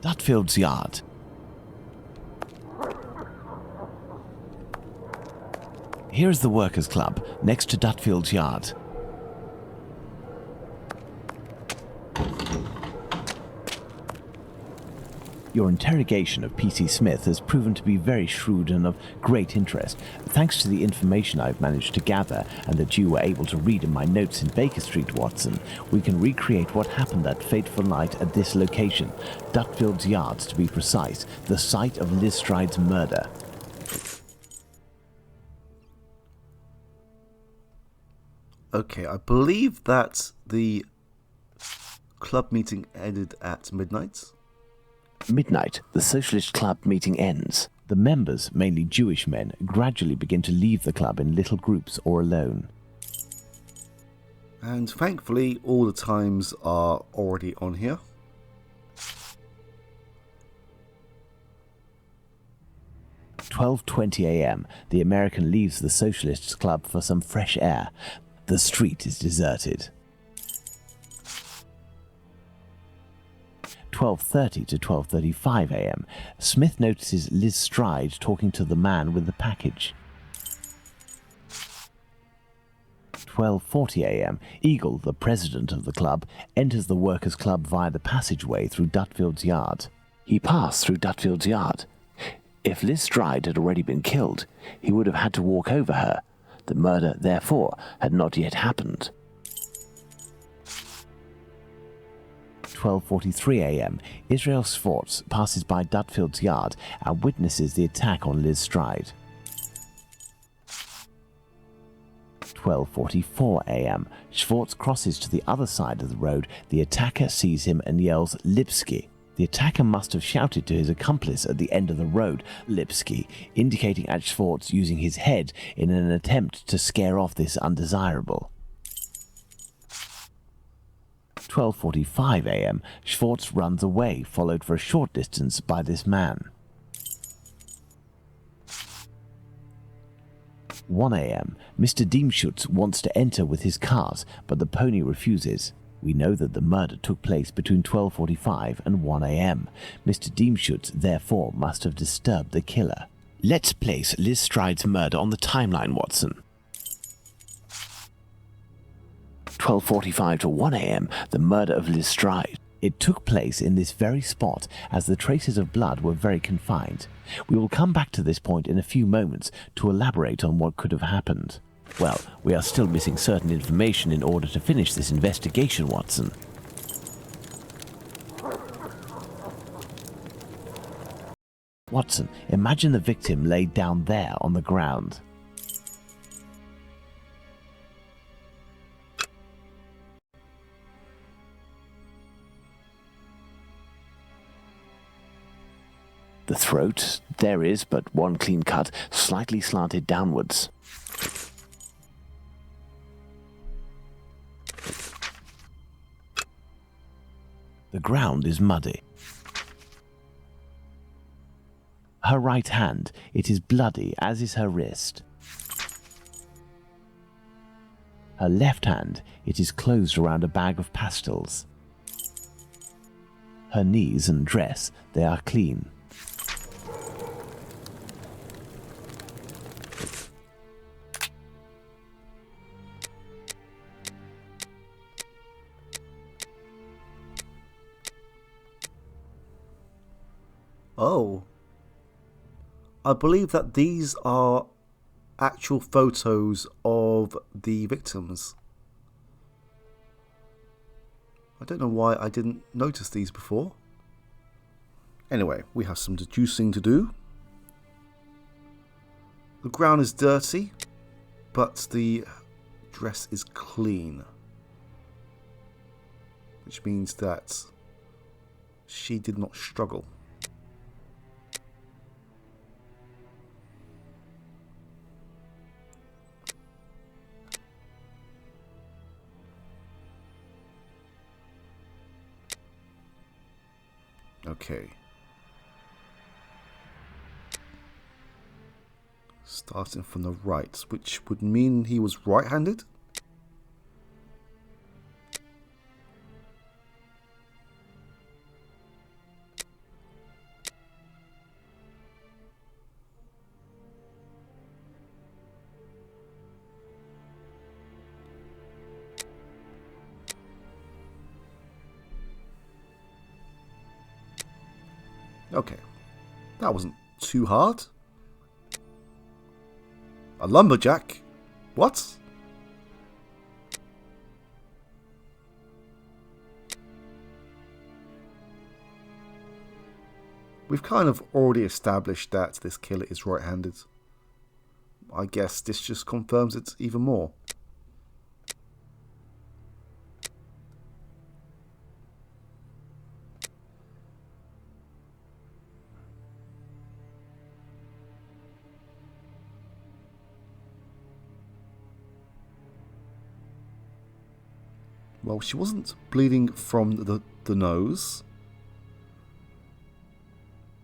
Dutfield's yard. Here is the Workers' Club, next to Dutfield's yard. Your interrogation of P.C. Smith has proven to be very shrewd and of great interest. Thanks to the information I've managed to gather and that you were able to read in my notes in Baker Street, Watson, we can recreate what happened that fateful night at this location, Dutfield's Yards to be precise, the site of Liz Stride's murder. Okay, I believe that the club meeting ended at midnight. Midnight, the Socialist Club meeting ends. The members, mainly Jewish men, gradually begin to leave the club in little groups or alone. And thankfully, all the times are already on here. At 12:20 a.m., the American leaves the Socialists Club for some fresh air. The street is deserted. 12:30 to 12:35 a.m., Smith notices Liz Stride talking to the man with the package. 12:40 a.m., Eagle, the president of the club, enters the Workers' Club via the passageway through Dutfield's yard. He passed through Dutfield's yard. If Liz Stride had already been killed, he would have had to walk over her. The murder, therefore, had not yet happened. 12:43 a.m., Israel Schwartz passes by Dutfield's yard and witnesses the attack on Liz Stride. 12:44 a.m., Schwartz crosses to the other side of the road. The attacker sees him and yells, "Lipsky." The attacker must have shouted to his accomplice at the end of the road, "Lipsky," indicating at Schwartz using his head in an attempt to scare off this undesirable. 12:45 a.m., Schwartz runs away, followed for a short distance by this man. 1 a.m., Mr. Diemschutz wants to enter with his cars, but the pony refuses. We know that the murder took place between 12:45 and 1 a.m. Mr. Diemschutz, therefore, must have disturbed the killer. Let's place Liz Stride's murder on the timeline, Watson. 12:45 to 1 a.m., the murder of Liz Stride. It took place in this very spot, as the traces of blood were very confined. We will come back to this point in a few moments to elaborate on what could have happened. Well, we are still missing certain information in order to finish this investigation, Watson. Watson, imagine the victim laid down there on the ground. The throat, there is but one clean cut, slightly slanted downwards. The ground is muddy. Her right hand, it is bloody, as is her wrist. Her left hand, it is closed around a bag of pastils. Her knees and dress, they are clean. Oh, I believe that these are actual photos of the victims. I don't know why I didn't notice these before. Anyway, we have some deducing to do. The ground is dirty, but the dress is clean, which means that she did not struggle. Okay. Starting from the right, which would mean he was right-handed? Okay. That wasn't too hard. A lumberjack? What? We've kind of already established that this killer is right-handed. I guess this just confirms it even more. Well, she wasn't bleeding from the nose.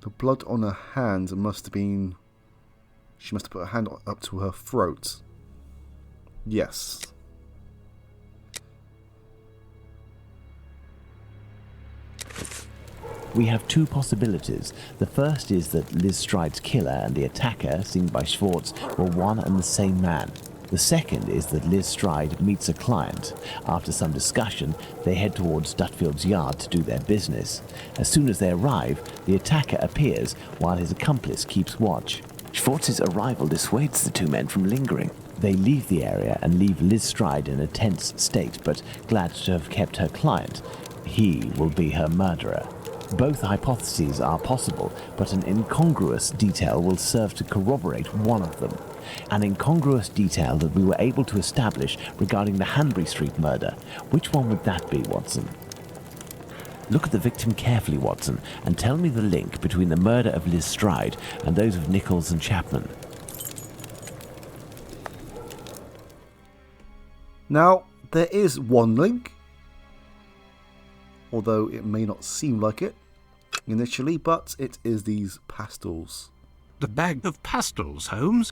The blood on her hand must have been... She must have put her hand up to her throat. Yes. We have two possibilities. The first is that Liz Stride's killer and the attacker, seen by Schwartz, were one and the same man. The second is that Liz Stride meets a client. After some discussion, they head towards Dutfield's yard to do their business. As soon as they arrive, the attacker appears while his accomplice keeps watch. Schwartz's arrival dissuades the two men from lingering. They leave the area and leave Liz Stride in a tense state, but glad to have kept her client. He will be her murderer. Both hypotheses are possible, but an incongruous detail will serve to corroborate one of them. An incongruous detail that we were able to establish regarding the Hanbury Street murder. Which one would that be, Watson? Look at the victim carefully, Watson, and tell me the link between the murder of Liz Stride and those of Nichols and Chapman. Now, there is one link, although it may not seem like it initially, but it is these pastels. The bag of pastels, Holmes?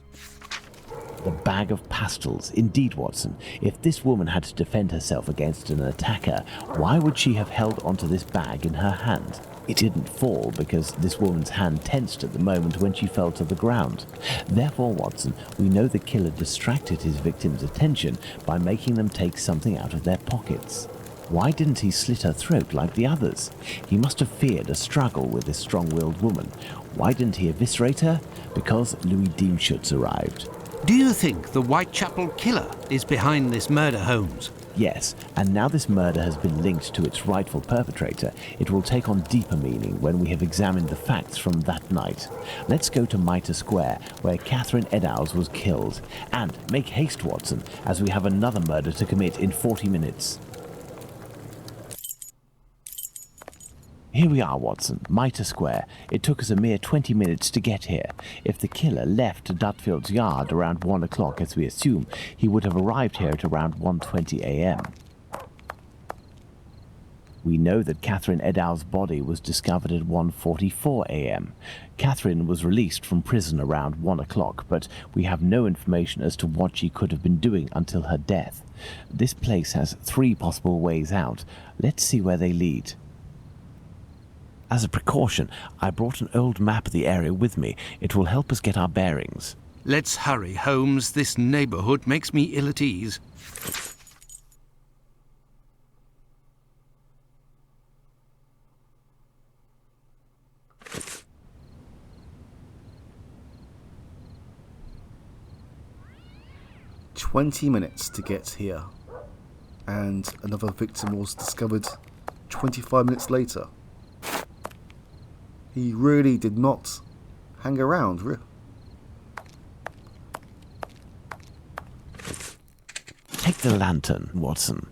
The bag of pastels. Indeed, Watson. If this woman had to defend herself against an attacker, why would she have held onto this bag in her hand? It didn't fall because this woman's hand tensed at the moment when she fell to the ground. Therefore, Watson, we know the killer distracted his victim's attention by making them take something out of their pockets. Why didn't he slit her throat like the others? He must have feared a struggle with this strong-willed woman. Why didn't he eviscerate her? Because Louis Dienschutz arrived. Do you think the Whitechapel killer is behind this murder, Holmes? Yes, and now this murder has been linked to its rightful perpetrator, it will take on deeper meaning when we have examined the facts from that night. Let's go to Mitre Square, where Catherine Eddowes was killed. And make haste, Watson, as we have another murder to commit in 40 minutes. Here we are, Watson, Mitre Square. It took us a mere 20 minutes to get here. If the killer left Dutfield's yard around 1 o'clock, as we assume, he would have arrived here at around 1:20 a.m. We know that Catherine Eddowes' body was discovered at 1:44 a.m. Catherine was released from prison around 1 o'clock, but we have no information as to what she could have been doing until her death. This place has 3 possible ways out. Let's see where they lead. As a precaution, I brought an old map of the area with me. It will help us get our bearings. Let's hurry, Holmes. This neighbourhood makes me ill at ease. "20 minutes to get here, and another victim was discovered 25 minutes later." He really did not hang around. Take the lantern, Watson.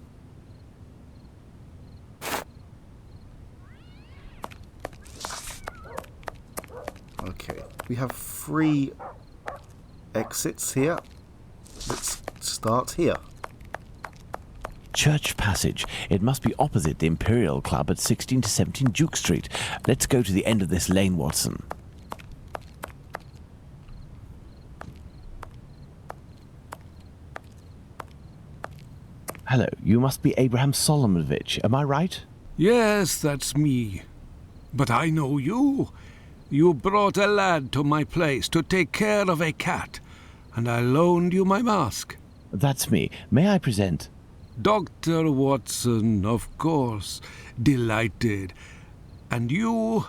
Okay, we have 3 exits here. Let's start here. Church Passage. It must be opposite the Imperial Club at 16 to 17 Duke Street. Let's go to the end of this lane, Watson. Hello, you must be Abraham Solomonovich, am I right? Yes, that's me. But I know you. You brought a lad to my place to take care of a cat, and I loaned you my mask. That's me. May I present? Dr. Watson, of course. Delighted. And you,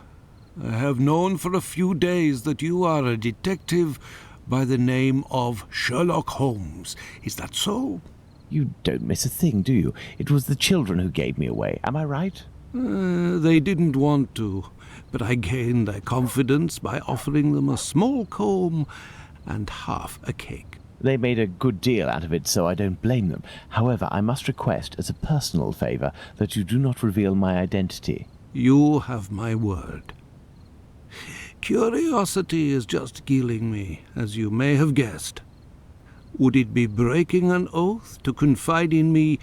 I have known for a few days that you are a detective by the name of Sherlock Holmes. Is that so? You don't miss a thing, do you? It was the children who gave me away. Am I right? They didn't want to, but I gained their confidence by offering them a small comb and half a cake. They made a good deal out of it, so I don't blame them. However, I must request, as a personal favour, that you do not reveal my identity. You have my word. Curiosity is just killing me, as you may have guessed. Would it be breaking an oath to confide in me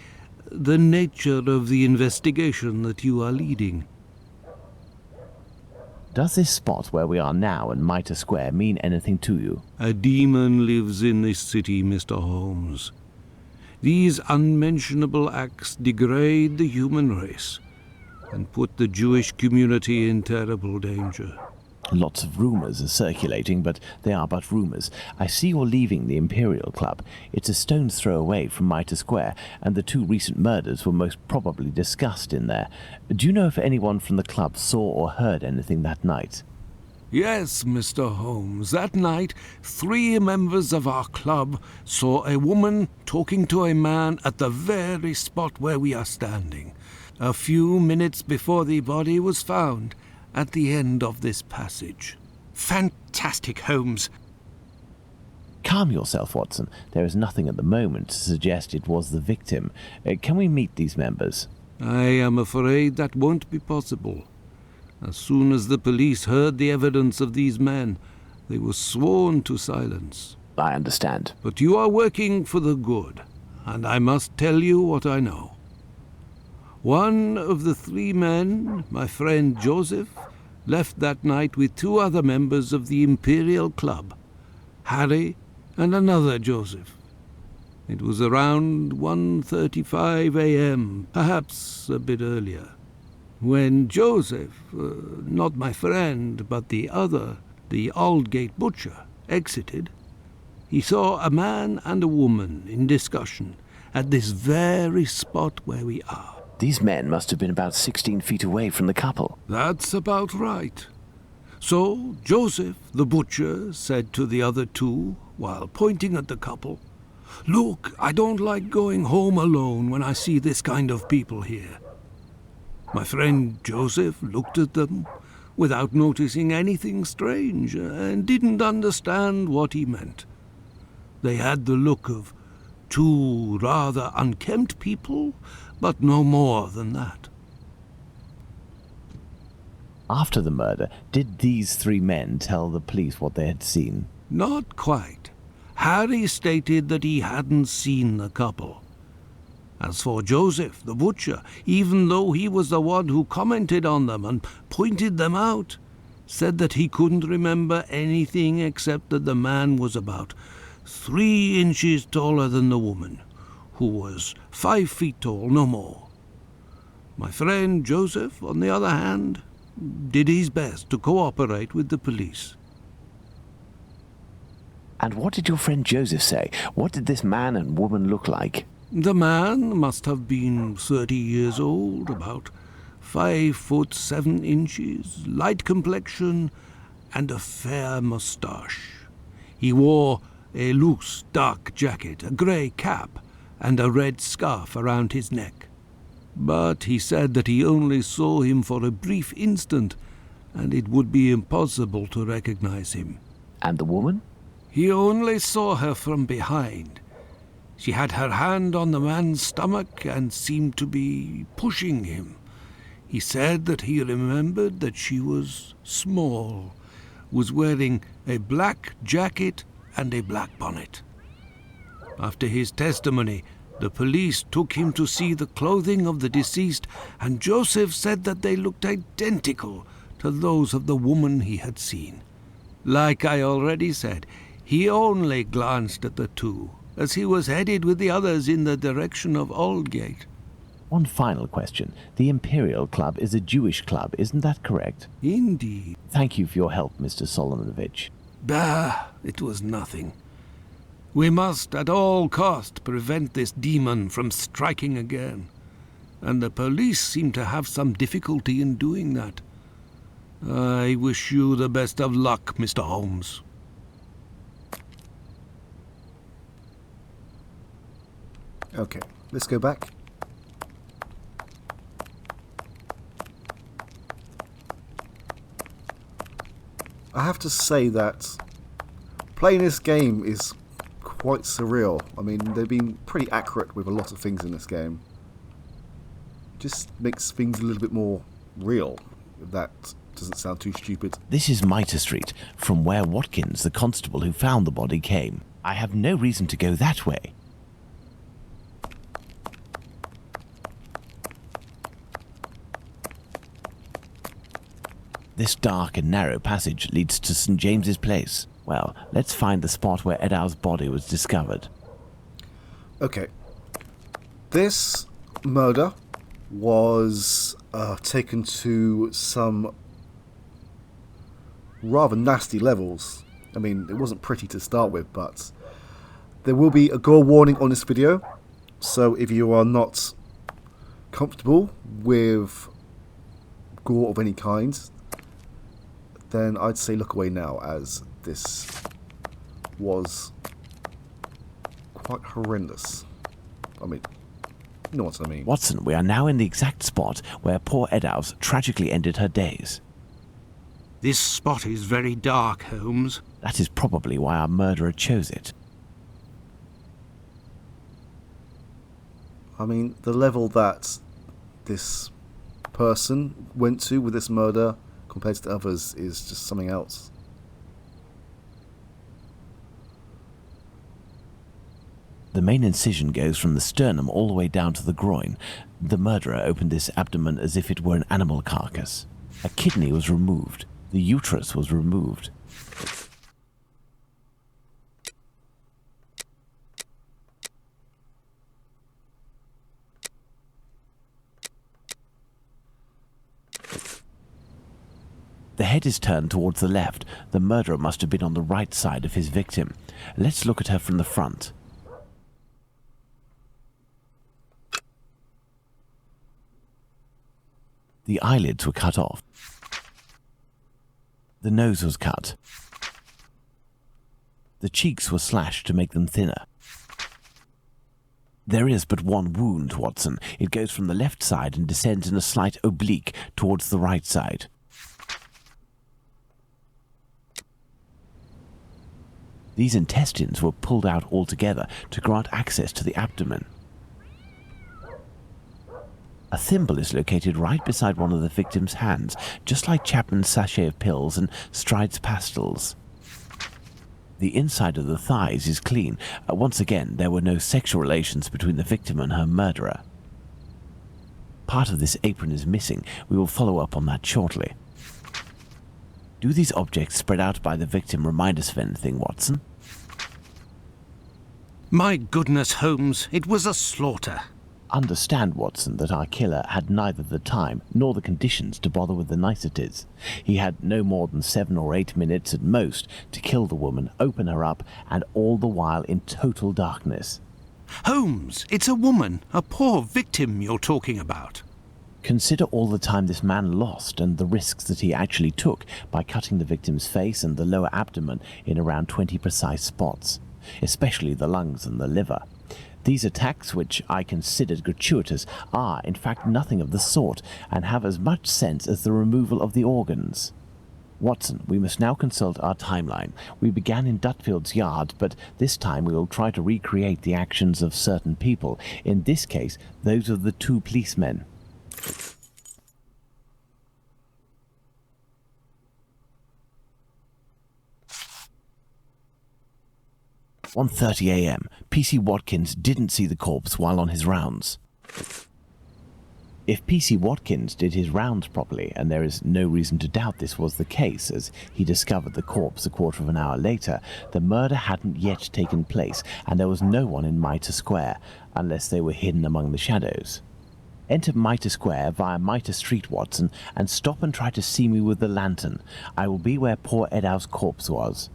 the nature of the investigation that you are leading? Does this spot where we are now in Mitre Square mean anything to you? A demon lives in this city, Mr. Holmes. These unmentionable acts degrade the human race and put the Jewish community in terrible danger. Lots of rumours are circulating, but they are but rumours. I see you're leaving the Imperial Club. It's a stone's throw away from Mitre Square, and the 2 recent murders were most probably discussed in there. Do you know if anyone from the club saw or heard anything that night? Yes, Mr. Holmes. That night, 3 members of our club saw a woman talking to a man at the very spot where we are standing, a few minutes before the body was found at the end of this passage. Fantastic, Holmes. Calm yourself, Watson. There is nothing at the moment to suggest it was the victim. Can we meet these members? I am afraid that won't be possible. As soon as the police heard the evidence of these men, they were sworn to silence. I understand. But you are working for the good, and I must tell you what I know. One of the 3 men, my friend Joseph, left that night with 2 other members of the Imperial Club, Harry and another Joseph. It was around 1:35 a.m., perhaps a bit earlier, when Joseph, not my friend, but the other, the Aldgate butcher, exited. He saw a man and a woman in discussion at this very spot where we are. These men must have been about 16 feet away from the couple. That's about right. So Joseph, the butcher, said to the other 2, while pointing at the couple, "Look, I don't like going home alone when I see this kind of people here." My friend Joseph looked at them without noticing anything strange and didn't understand what he meant. They had the look of 2 rather unkempt people, but no more than that. After the murder, did these 3 men tell the police what they had seen? Not quite. Harry stated that he hadn't seen the couple. As for Joseph, the butcher, even though he was the one who commented on them and pointed them out, said that he couldn't remember anything except that the man was about 3 inches taller than the woman, who was 5 feet tall, no more. My friend Joseph, on the other hand, did his best to cooperate with the police. And what did your friend Joseph say? What did this man and woman look like? The man must have been 30 years old, about 5 foot 7 inches, light complexion, and a fair moustache. He wore a loose, dark jacket, a grey cap, and a red scarf around his neck. But he said that he only saw him for a brief instant, and it would be impossible to recognize him. And the woman? He only saw her from behind. She had her hand on the man's stomach and seemed to be pushing him. He said that he remembered that she was small, was wearing a black jacket and a black bonnet. After his testimony, the police took him to see the clothing of the deceased, and Joseph said that they looked identical to those of the woman he had seen. Like I already said, he only glanced at the 2, as he was headed with the others in the direction of Aldgate. One final question. The Imperial Club is a Jewish club, isn't that correct? Indeed. Thank you for your help, Mr. Solomonovich. Bah, it was nothing. We must at all cost prevent this demon from striking again, and the police seem to have some difficulty in doing that. I wish you the best of luck, Mr. Holmes. Okay, let's go back. I have to say that playing this game is quite surreal. I mean, they've been pretty accurate with a lot of things in this game. Just makes things a little bit more real, if that doesn't sound too stupid. This is Mitre Street, from where Watkins, the constable who found the body, came. I have no reason to go that way. This dark and narrow passage leads to St. James's Place. Well, let's find the spot where Edow's body was discovered. Okay. This murder was taken to some rather nasty levels. I mean, it wasn't pretty to start with, but there will be a gore warning on this video. So if you are not comfortable with gore of any kind, then I'd say look away now, as this was quite horrendous. I mean, you know what I mean. Watson, we are now in the exact spot where poor Eddowes tragically ended her days. This spot is very dark, Holmes. That is probably why our murderer chose it. I mean, the level that this person went to with this murder compared to the others is just something else. The main incision goes from the sternum all the way down to the groin. The murderer opened this abdomen as if it were an animal carcass. A kidney was removed. The uterus was removed. The head is turned towards the left. The murderer must have been on the right side of his victim. Let's look at her from the front. The eyelids were cut off. The nose was cut. The cheeks were slashed to make them thinner. There is but one wound, Watson. It goes from the left side and descends in a slight oblique towards the right side. These intestines were pulled out altogether to grant access to the abdomen. A thimble is located right beside one of the victim's hands, just like Chapman's sachet of pills and Stride's pastils. The inside of the thighs is clean. Once again, there were no sexual relations between the victim and her murderer. Part of this apron is missing. We will follow up on that shortly. Do these objects spread out by the victim remind us of anything, Watson? My goodness, Holmes, it was a slaughter. Understand, Watson, that our killer had neither the time nor the conditions to bother with the niceties. He had no more than 7 or 8 minutes at most to kill the woman, open her up, and all the while in total darkness. Holmes, it's a woman, a poor victim you're talking about. Consider all the time this man lost and the risks that he actually took by cutting the victim's face and the lower abdomen in around 20 precise spots, especially the lungs and the liver. These attacks, which I considered gratuitous, are in fact nothing of the sort and have as much sense as the removal of the organs. Watson, we must now consult our timeline. We began in Dutfield's yard, but this time we will try to recreate the actions of certain people, in this case those of the 2 policemen. 1:30 a.m. P.C. Watkins didn't see the corpse while on his rounds. If P.C. Watkins did his rounds properly, and there is no reason to doubt this was the case, as he discovered the corpse a quarter of an hour later, the murder hadn't yet taken place, and there was no one in Mitre Square, unless they were hidden among the shadows. Enter Mitre Square via Mitre Street, Watson, and stop and try to see me with the lantern. I will be where poor Edow's corpse was.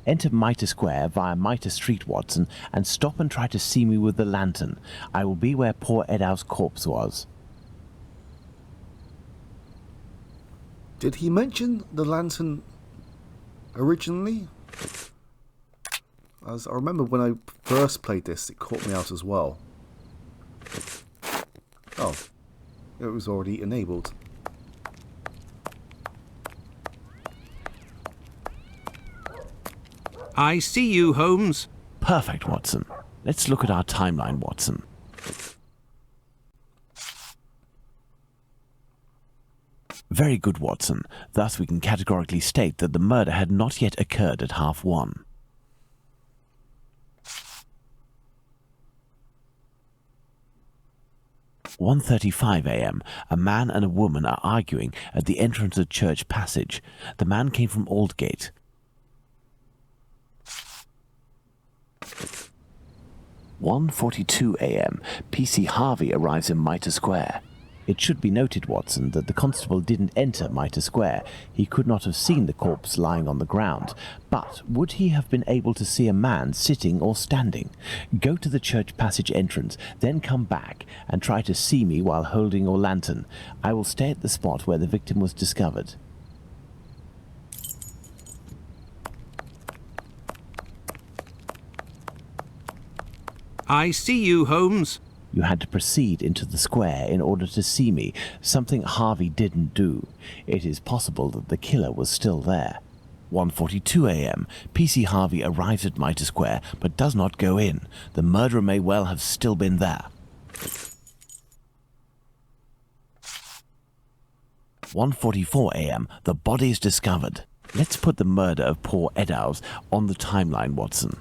Enter Mitre Square via Mitre Street, Watson, and stop and try to see me with the lantern. I will be where poor Edow's corpse was. Did he mention the lantern originally? As I remember when I first played this, it caught me out as well. Oh, it was already enabled. I see you, Holmes. Perfect, Watson. Let's look at our timeline, Watson. Very good, Watson. Thus we can categorically state that the murder had not yet occurred at 1:30. 1:35 a.m. A man and a woman are arguing at the entrance of Church Passage. The man came from Aldgate. 1:42 a.m. PC Harvey arrives in Mitre Square. It should be noted, Watson, that the constable didn't enter Mitre Square. He could not have seen the corpse lying on the ground. But would he have been able to see a man sitting or standing? Go to the Church Passage entrance, then come back and try to see me while holding your lantern. I will stay at the spot where the victim was discovered. I see you, Holmes. You had to proceed into the square in order to see me, something Harvey didn't do. It is possible that the killer was still there. 1:42 a.m. PC Harvey arrives at Mitre Square but does not go in. The murderer may well have still been there. 1:44 a.m. The body is discovered. Let's put the murder of poor Eddowes on the timeline, Watson.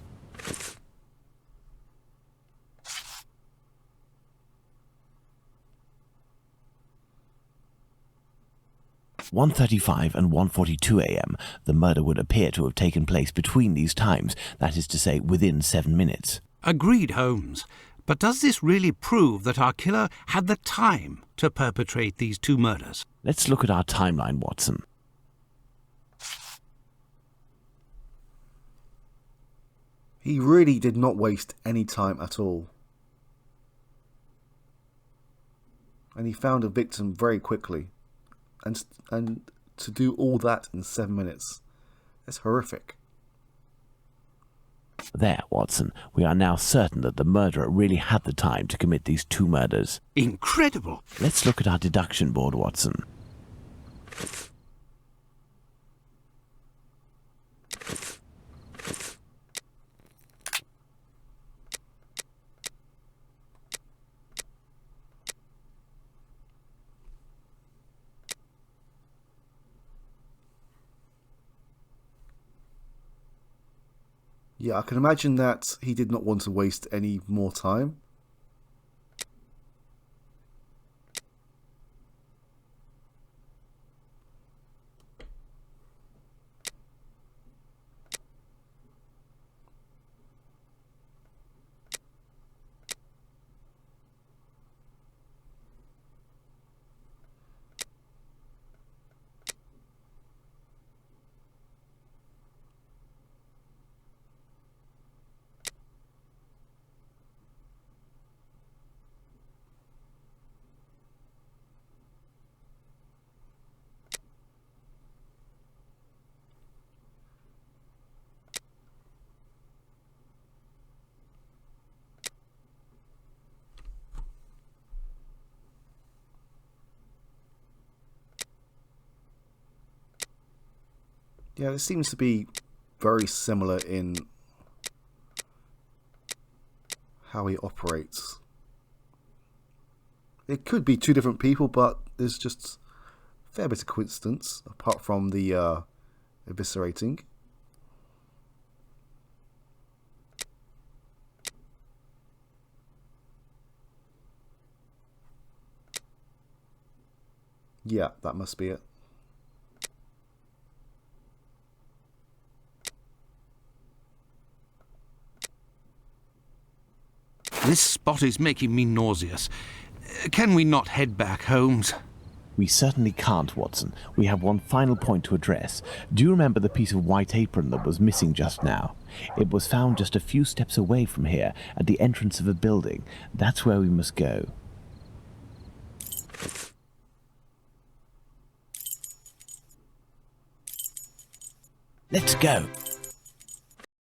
(1:35 and 1:42 a.m. The murder would appear to have taken place between these times, that is to say, within 7 minutes. Agreed, Holmes. But does this really prove that our killer had the time to perpetrate these two murders? Let's look at our timeline, Watson. He really did not waste any time at all. And he found a victim very quickly. And to do all that in 7 minutes, that's horrific. There, Watson. We are now certain that the murderer really had the time to commit these two murders. Incredible! Let's look at our deduction board, Watson. Yeah, I can imagine that he did not want to waste any more time. Yeah, it seems to be very similar in how he operates. It could be two different people, but there's just a fair bit of coincidence, apart from the eviscerating. Yeah, that must be it. This spot is making me nauseous. Can we not head back, Holmes? We certainly can't, Watson. We have one final point to address. Do you remember the piece of white apron that was missing just now? It was found just a few steps away from here, at the entrance of a building. That's where we must go. Let's go.